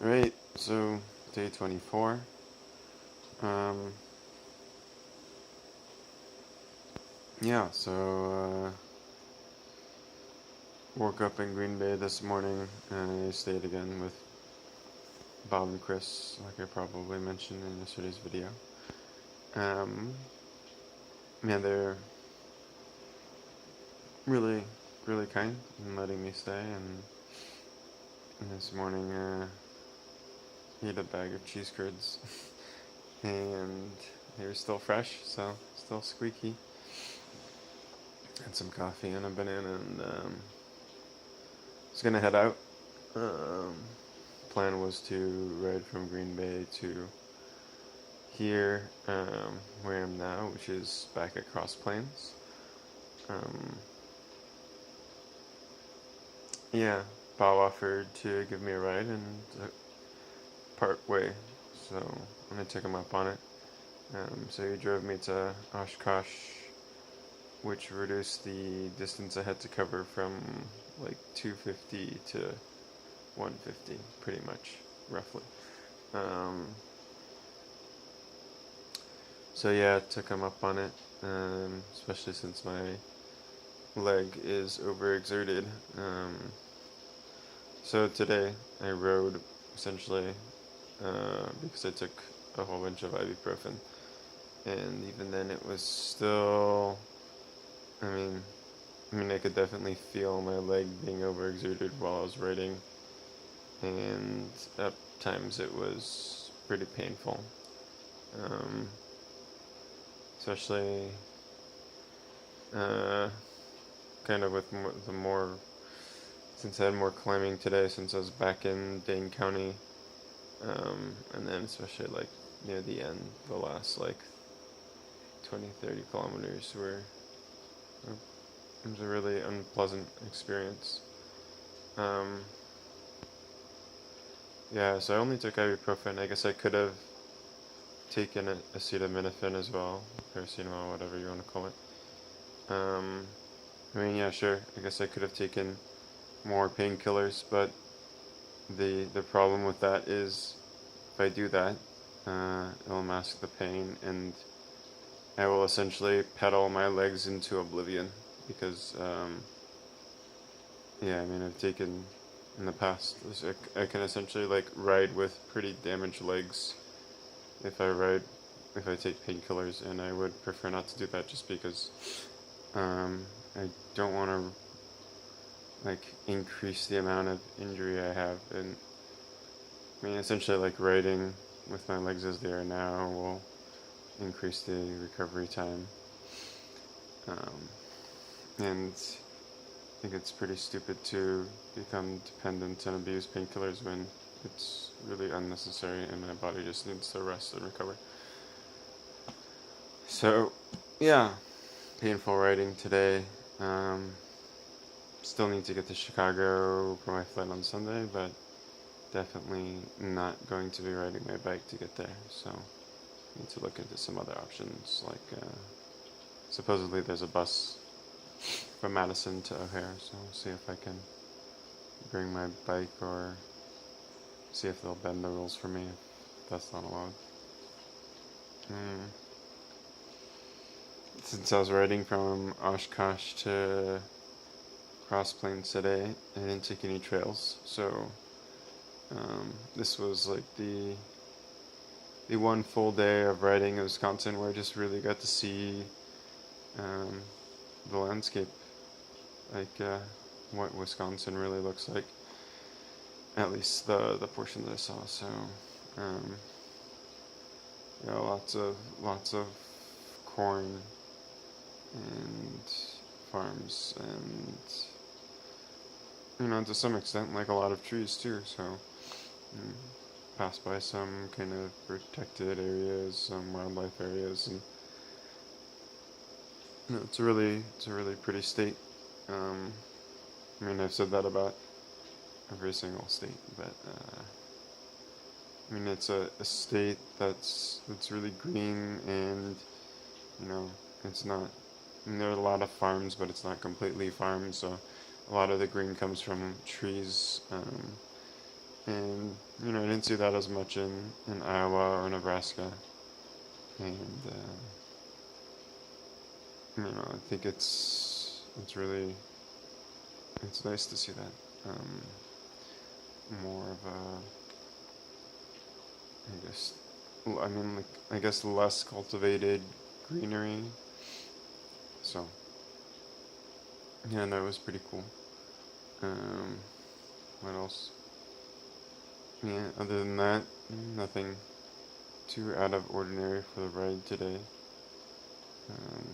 Right, so day 24. Um, so woke up in Green Bay this morning and I stayed again with Bob and Chris, like I probably mentioned in yesterday's video. Um, they're really, really kind in letting me stay, and this morning ate a bag of cheese curds, and they were still fresh, so still squeaky. Had some coffee and a banana, and was gonna head out. Um, Plan was to ride from Green Bay to here, where I am now, which is back at Cross Plains. Um, yeah, Bob offered to give me a ride and part way, so I took him up on it. So he drove me to Oshkosh, which reduced the distance I had to cover from like 250 to 150, pretty much, roughly. Um, so yeah, took him up on it, especially since my leg is overexerted. So today I rode essentially because I took a whole bunch of ibuprofen, and even then it was still. I mean, I could definitely feel my leg being overexerted while I was riding, and at times it was pretty painful. Especially kind of with since I had more climbing today, since I was back in Dane County, and then especially like near the end, the last like 20-30 kilometers it was a really unpleasant experience. Yeah, so I only took ibuprofen. I guess I could have taken acetaminophen as well, paracetamol, whatever you want to call it. Yeah, sure. I guess I could have taken more painkillers, but the problem with that is if I do that, it'll mask the pain, and I will essentially pedal my legs into oblivion because, I've taken in the past. I can essentially like ride with pretty damaged legs if I take painkillers, and I would prefer not to do that just because I don't want to like increase the amount of injury I have. And essentially like riding with my legs as they are now will increase the recovery time. And I think it's pretty stupid to become dependent and abuse painkillers when it's really unnecessary and my body just needs to rest and recover. So, yeah, painful riding today. Still need to get to Chicago for my flight on Sunday, but definitely not going to be riding my bike to get there. So, need to look into some other options. Like, supposedly there's a bus from Madison to O'Hare, so we'll see if I can bring my bike or see if they'll bend the rules for me if that's not allowed. Since I was riding from Oshkosh to Cross Plains today, I didn't take any trails, so this was like the one full day of riding in Wisconsin where I just really got to see the landscape, like what Wisconsin really looks like, at least the portion that I saw. So lots of corn and farms, and to some extent like a lot of trees too. So passed by some kind of protected areas, some wildlife areas, and it's a really pretty state. I've said that about every single state, but it's a state that's really green, and it's not. There are a lot of farms, but it's not completely farmed, so a lot of the green comes from trees, and I didn't see that as much in Iowa or Nebraska, and I think it's really it's nice to see that more of a I guess I guess less cultivated greenery. So yeah, that was pretty cool. Um, what else? Yeah, other than that, nothing too out of ordinary for the ride today. Um,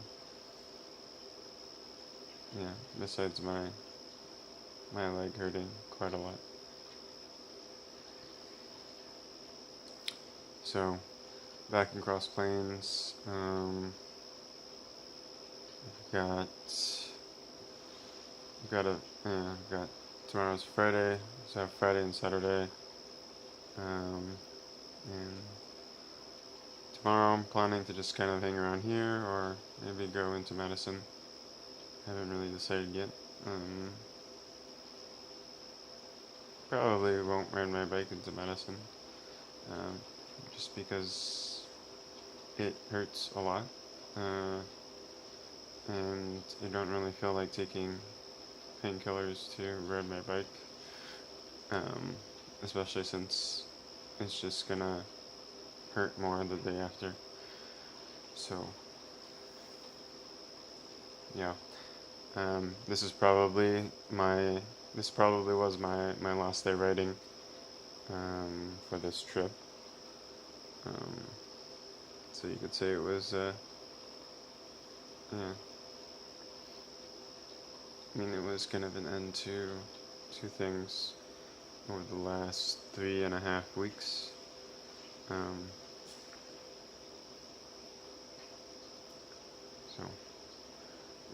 yeah, besides my leg hurting quite a lot. So back in Cross Plains, got got a got tomorrow's Friday, so I have Friday and Saturday, and tomorrow I'm planning to just kind of hang around here or maybe go into Madison. Haven't really decided yet. Um, Probably won't ride my bike into Madison, um, just because it hurts a lot, uh, and I don't really feel like taking painkillers to ride my bike, um, especially since it's just gonna hurt more the day after. So yeah, this is probably this probably was my last day riding for this trip. Um, so you could say it was yeah. It was kind of an end to things over the last 3.5 weeks. Um, so,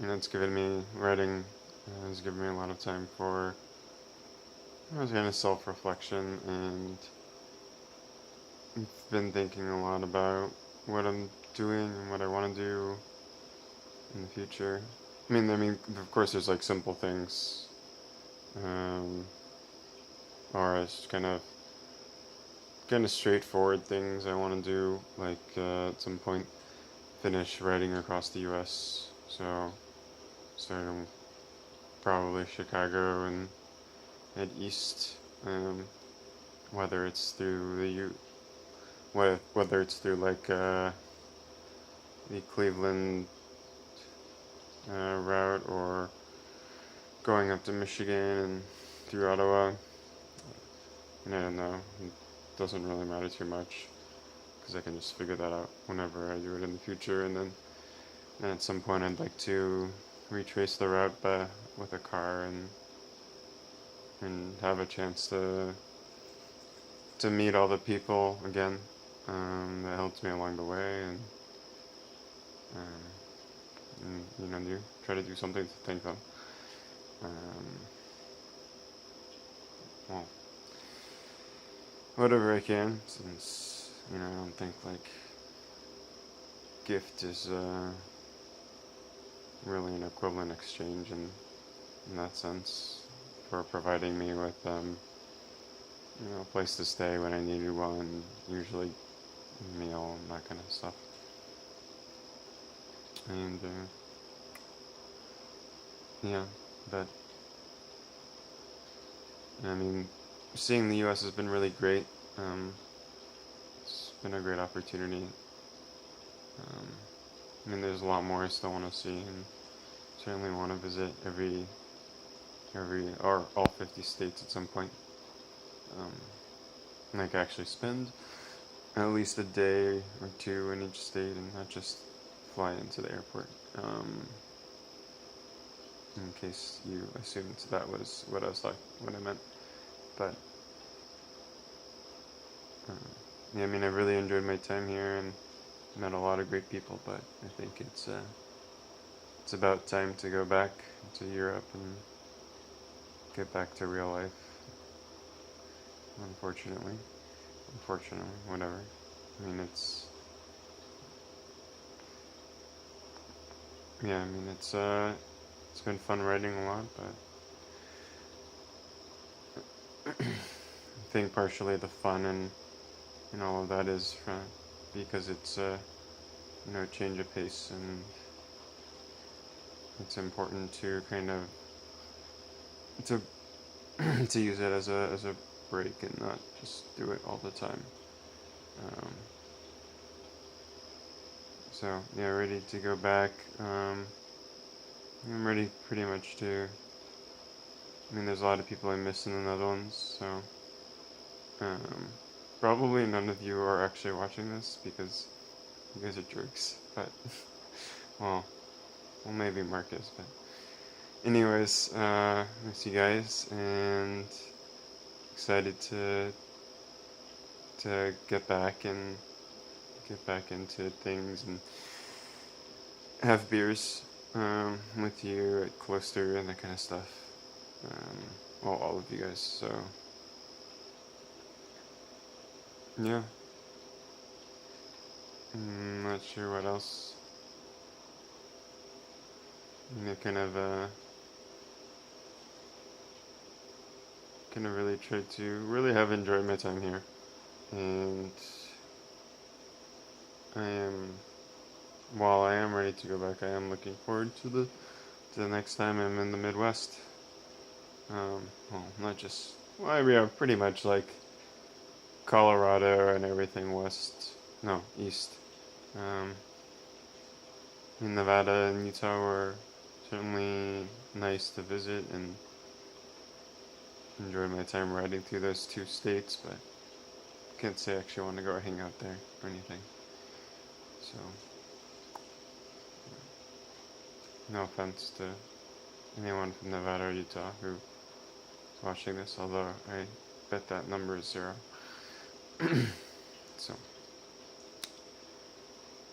it's given me writing. Has given me a lot of time for I was kind of self-reflection, and I've been thinking a lot about what I'm doing and what I want to do in the future. Of course, there's like simple things, um, or it's kind of straightforward things I want to do, like at some point finish riding across the U.S. So starting probably Chicago and head east, whether it's through whether it's through like the Cleveland route or going up to Michigan and through Ottawa. And I don't know. It doesn't really matter too much because I can just figure that out whenever I do it in the future. And then at some point, I'd like to retrace the route with a car and have a chance to meet all the people again that helped me along the way, and try to do something to thank them. Um, well, whatever I can, since I don't think like gift is really an equivalent exchange in that sense for providing me with a place to stay when I needed one, usually a meal and that kind of stuff. And yeah, but seeing the U.S. has been really great. It's been a great opportunity. There's a lot more I still want to see, and certainly want to visit or all 50 states at some point. Like actually spend at least a day or two in each state, and not just fly into the airport. In case you assumed that was what I meant, but I really enjoyed my time here and met a lot of great people. But I think it's about time to go back to Europe and get back to real life. Unfortunately, whatever. It's yeah. It's been fun writing a lot, but I think partially the fun and all of that is because it's change of pace, and it's important to kind of to to use it as a break and not just do it all the time. Um, so yeah, ready to go back. I'm ready pretty much to. I mean, there's a lot of people I miss in the Netherlands, so um, probably none of you are actually watching this because you guys are jerks. But well, maybe Marcus. But anyways, miss you guys, and excited to get back into things and have beers with you at Cloister and that kind of stuff. Well, all of you guys. So yeah, I'm not sure what else. Kind of really tried to really have enjoyed my time here, and while I am ready to go back, I am looking forward to the next time I'm in the Midwest. Well, not just, well, yeah, pretty much like Colorado and everything east. Um, in Nevada and Utah were certainly nice to visit and enjoy my time riding through those two states, but can't say I actually want to go hang out there or anything. So, no offense to anyone from Nevada or Utah who is watching this, although I bet that number is 0. So,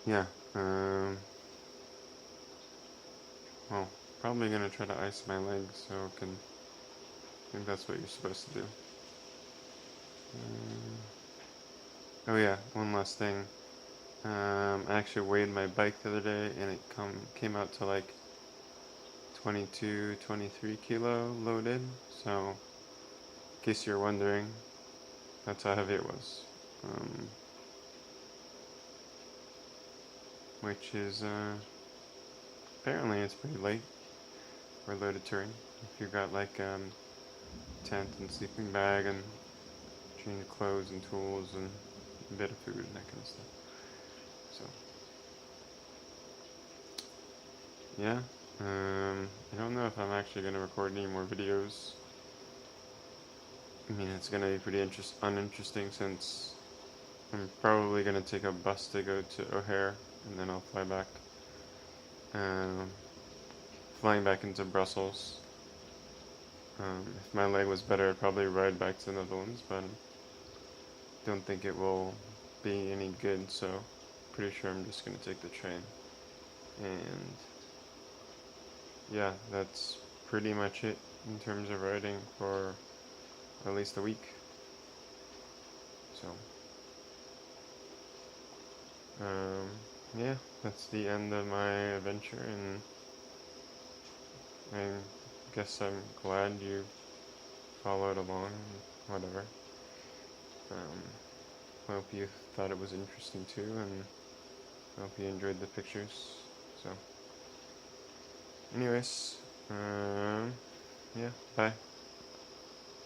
yeah, well, probably gonna try to ice my legs so I think that's what you're supposed to do. Oh yeah, one last thing. I actually weighed my bike the other day, and it came out to like 22, 23 kilo loaded. So, in case you're wondering, that's how heavy it was. Which is apparently it's pretty light for loaded terrain. If you've got like tent and sleeping bag and change of clothes and tools and a bit of food and that kind of stuff. So yeah, I don't know if I'm actually going to record any more videos. I mean, it's going to be pretty uninteresting since I'm probably going to take a bus to go to O'Hare and then I'll fly back. Flying back into Brussels. If my leg was better, I'd probably ride back to the Netherlands, but don't think it will be any good, so pretty sure I'm just going to take the train. And yeah, that's pretty much it in terms of riding for at least a week. So yeah, that's the end of my adventure, and I guess I'm glad you followed along, whatever. Hope you thought it was interesting too, and hope you enjoyed the pictures. So anyways, yeah, bye.